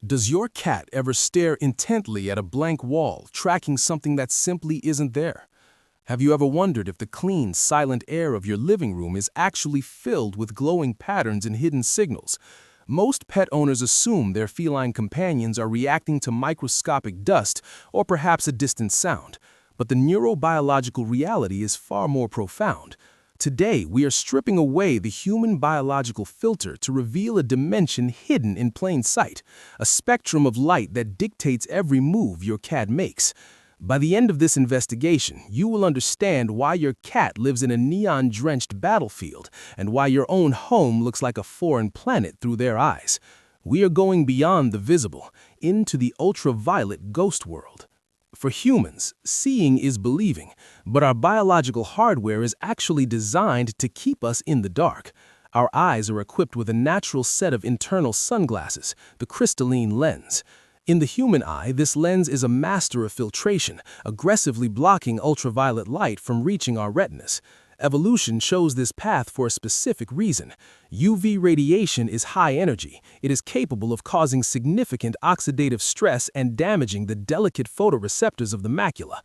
Does your cat ever stare intently at a blank wall, tracking something that simply isn't there? Have you ever wondered if the clean, silent air of your living room is actually filled with glowing patterns and hidden signals? Most pet owners assume their feline companions are reacting to microscopic dust or perhaps a distant sound, but the neurobiological reality is far more profound. Today, we are stripping away the human biological filter to reveal a dimension hidden in plain sight, a spectrum of light that dictates every move your cat makes. By the end of this investigation, you will understand why your cat lives in a neon-drenched battlefield and why your own home looks like a foreign planet through their eyes. We are going beyond the visible, into the ultraviolet ghost world. For humans, seeing is believing, but our biological hardware is actually designed to keep us in the dark. Our eyes are equipped with a natural set of internal sunglasses, the crystalline lens. In the human eye, this lens is a master of filtration, aggressively blocking ultraviolet light from reaching our retinas. Evolution chose this path for a specific reason. UV radiation is high energy. It is capable of causing significant oxidative stress and damaging the delicate photoreceptors of the macula.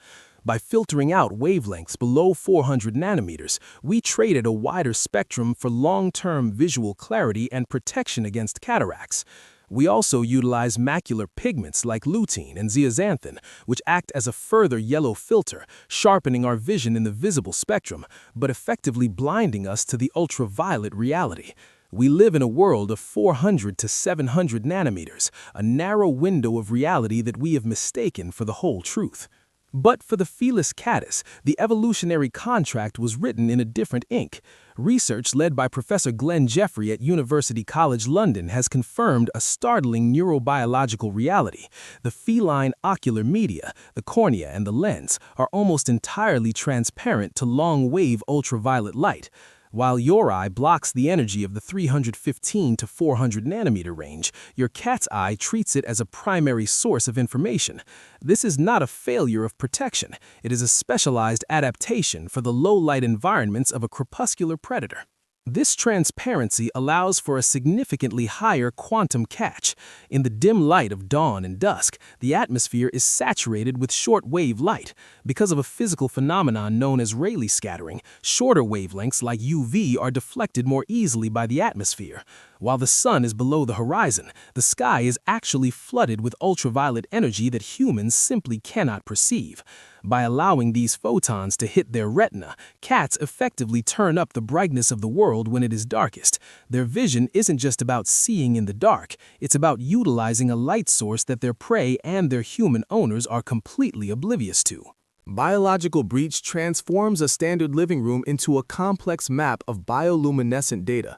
By filtering out wavelengths below 400 nanometers, we traded a wider spectrum for long-term visual clarity and protection against cataracts. We also utilize macular pigments like lutein and zeaxanthin, which act as a further yellow filter, sharpening our vision in the visible spectrum, but effectively blinding us to the ultraviolet reality. We live in a world of 400 to 700 nanometers, a narrow window of reality that we have mistaken for the whole truth. But for the Felis catus, the evolutionary contract was written in a different ink. Research led by Professor Glenn Jeffrey at University College London has confirmed a startling neurobiological reality. The feline ocular media, the cornea and the lens, are almost entirely transparent to long-wave ultraviolet light. While your eye blocks the energy of the 315 to 400 nanometer range, your cat's eye treats it as a primary source of information. This is not a failure of protection. It is a specialized adaptation for the low-light environments of a crepuscular predator. This transparency allows for a significantly higher quantum catch. In the dim light of dawn and dusk, the atmosphere is saturated with short-wave light. Because of a physical phenomenon known as Rayleigh scattering, shorter wavelengths like UV are deflected more easily by the atmosphere. While the sun is below the horizon, the sky is actually flooded with ultraviolet energy that humans simply cannot perceive. By allowing these photons to hit their retina, cats effectively turn up the brightness of the world when it is darkest. Their vision isn't just about seeing in the dark, it's about utilizing a light source that their prey and their human owners are completely oblivious to. Biological breach transforms a standard living room into a complex map of bioluminescent data.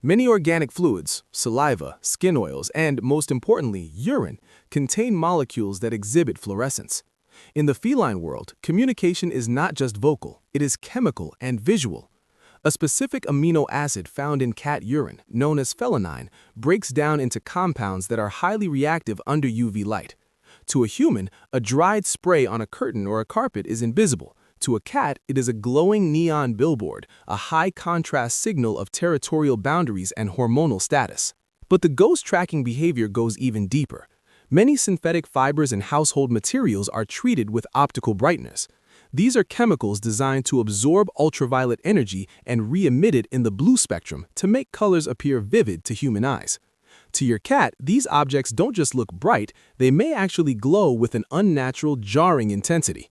Many organic fluids, saliva, skin oils, and, most importantly, urine, contain molecules that exhibit fluorescence. In the feline world, communication is not just vocal, it is chemical and visual. A specific amino acid found in cat urine, known as feline, breaks down into compounds that are highly reactive under UV light. To a human, a dried spray on a curtain or a carpet is invisible. To a cat, it is a glowing neon billboard, a high-contrast signal of territorial boundaries and hormonal status. But the ghost-tracking behavior goes even deeper. Many synthetic fibers and household materials are treated with optical brighteners. These are chemicals designed to absorb ultraviolet energy and re-emit it in the blue spectrum to make colors appear vivid to human eyes. To your cat, these objects don't just look bright, they may actually glow with an unnatural, jarring intensity.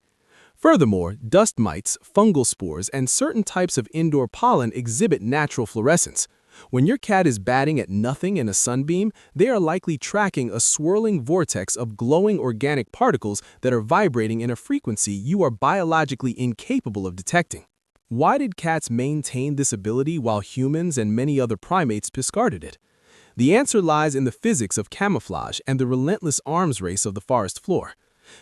Furthermore, dust mites, fungal spores, and certain types of indoor pollen exhibit natural fluorescence. When your cat is batting at nothing in a sunbeam, they are likely tracking a swirling vortex of glowing organic particles that are vibrating in a frequency you are biologically incapable of detecting. Why did cats maintain this ability while humans and many other primates discarded it? The answer lies in the physics of camouflage and the relentless arms race of the forest floor.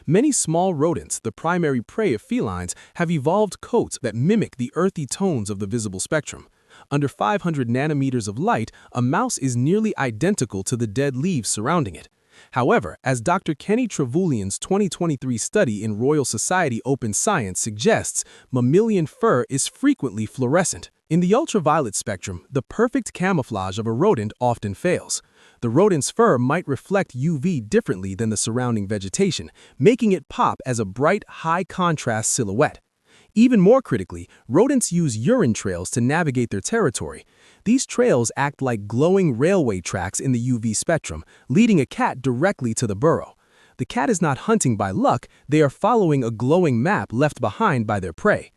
Many small rodents, the primary prey of felines, have evolved coats that mimic the earthy tones of the visible spectrum. Under 500 nanometers of light, a mouse is nearly identical to the dead leaves surrounding it. However, as Dr. Kenny Trevelyan's 2023 study in Royal Society Open Science suggests, mammalian fur is frequently fluorescent. In the ultraviolet spectrum, the perfect camouflage of a rodent often fails. The rodent's fur might reflect UV differently than the surrounding vegetation, making it pop as a bright, high-contrast silhouette. Even more critically, rodents use urine trails to navigate their territory. These trails act like glowing railway tracks in the UV spectrum, leading a cat directly to the burrow. The cat is not hunting by luck, they are following a glowing map left behind by their prey.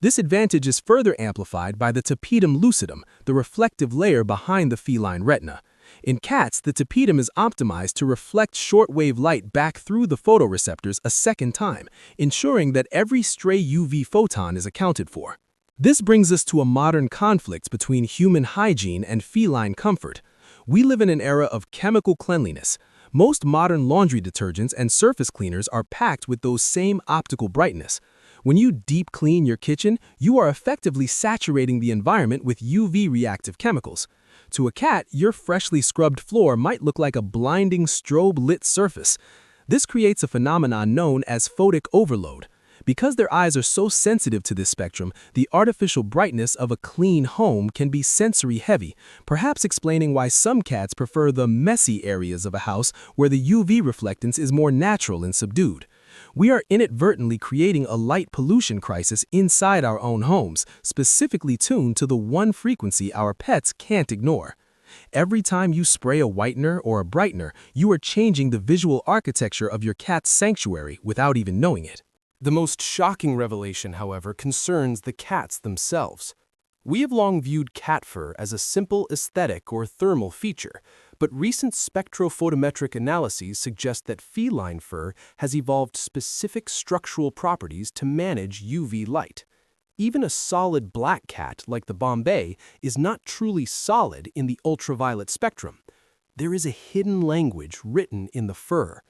This advantage is further amplified by the tapetum lucidum, the reflective layer behind the feline retina. In cats, the tapetum is optimized to reflect shortwave light back through the photoreceptors a second time, ensuring that every stray UV photon is accounted for. This brings us to a modern conflict between human hygiene and feline comfort. We live in an era of chemical cleanliness. Most modern laundry detergents and surface cleaners are packed with those same optical brightness. When you deep clean your kitchen, you are effectively saturating the environment with UV-reactive chemicals. To a cat, your freshly scrubbed floor might look like a blinding strobe-lit surface. This creates a phenomenon known as photic overload. Because their eyes are so sensitive to this spectrum, the artificial brightness of a clean home can be sensory-heavy, perhaps explaining why some cats prefer the messy areas of a house where the UV reflectance is more natural and subdued. We are inadvertently creating a light pollution crisis inside our own homes, specifically tuned to the one frequency our pets can't ignore. Every time you spray a whitener or a brightener, you are changing the visual architecture of your cat's sanctuary without even knowing it. The most shocking revelation, however, concerns the cats themselves. We have long viewed cat fur as a simple aesthetic or thermal feature, but recent spectrophotometric analyses suggest that feline fur has evolved specific structural properties to manage UV light. Even a solid black cat, like the Bombay, is not truly solid in the ultraviolet spectrum. There is a hidden language written in the fur.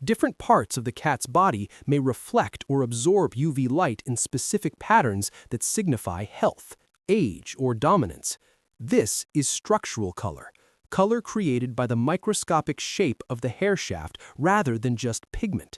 Different parts of the cat's body may reflect or absorb UV light in specific patterns that signify health, age, or dominance. This is structural color, color created by the microscopic shape of the hair shaft rather than just pigment.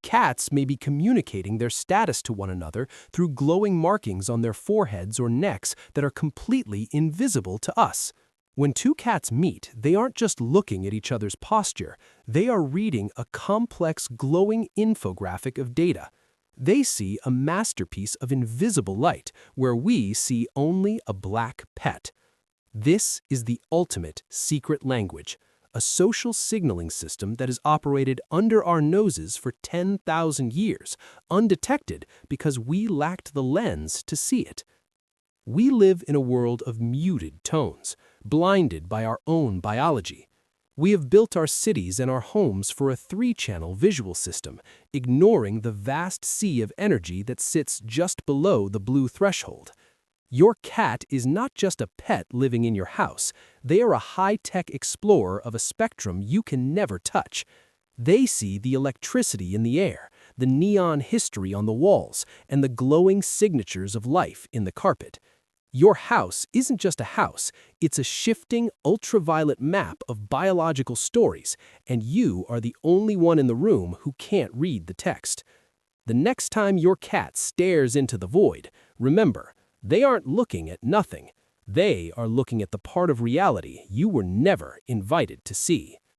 Cats may be communicating their status to one another through glowing markings on their foreheads or necks that are completely invisible to us. When two cats meet, they aren't just looking at each other's posture, they are reading a complex glowing infographic of data. They see a masterpiece of invisible light, where we see only a black pet. This is the ultimate secret language, a social signaling system that has operated under our noses for 10,000 years, undetected because we lacked the lens to see it. We live in a world of muted tones, blinded by our own biology. We have built our cities and our homes for a 3-channel visual system, ignoring the vast sea of energy that sits just below the blue threshold. Your cat is not just a pet living in your house, they are a high-tech explorer of a spectrum you can never touch. They see the electricity in the air, the neon history on the walls, and the glowing signatures of life in the carpet. Your house isn't just a house, it's a shifting, ultraviolet map of biological stories, and you are the only one in the room who can't read the text. The next time your cat stares into the void, remember, they aren't looking at nothing. They are looking at the part of reality you were never invited to see.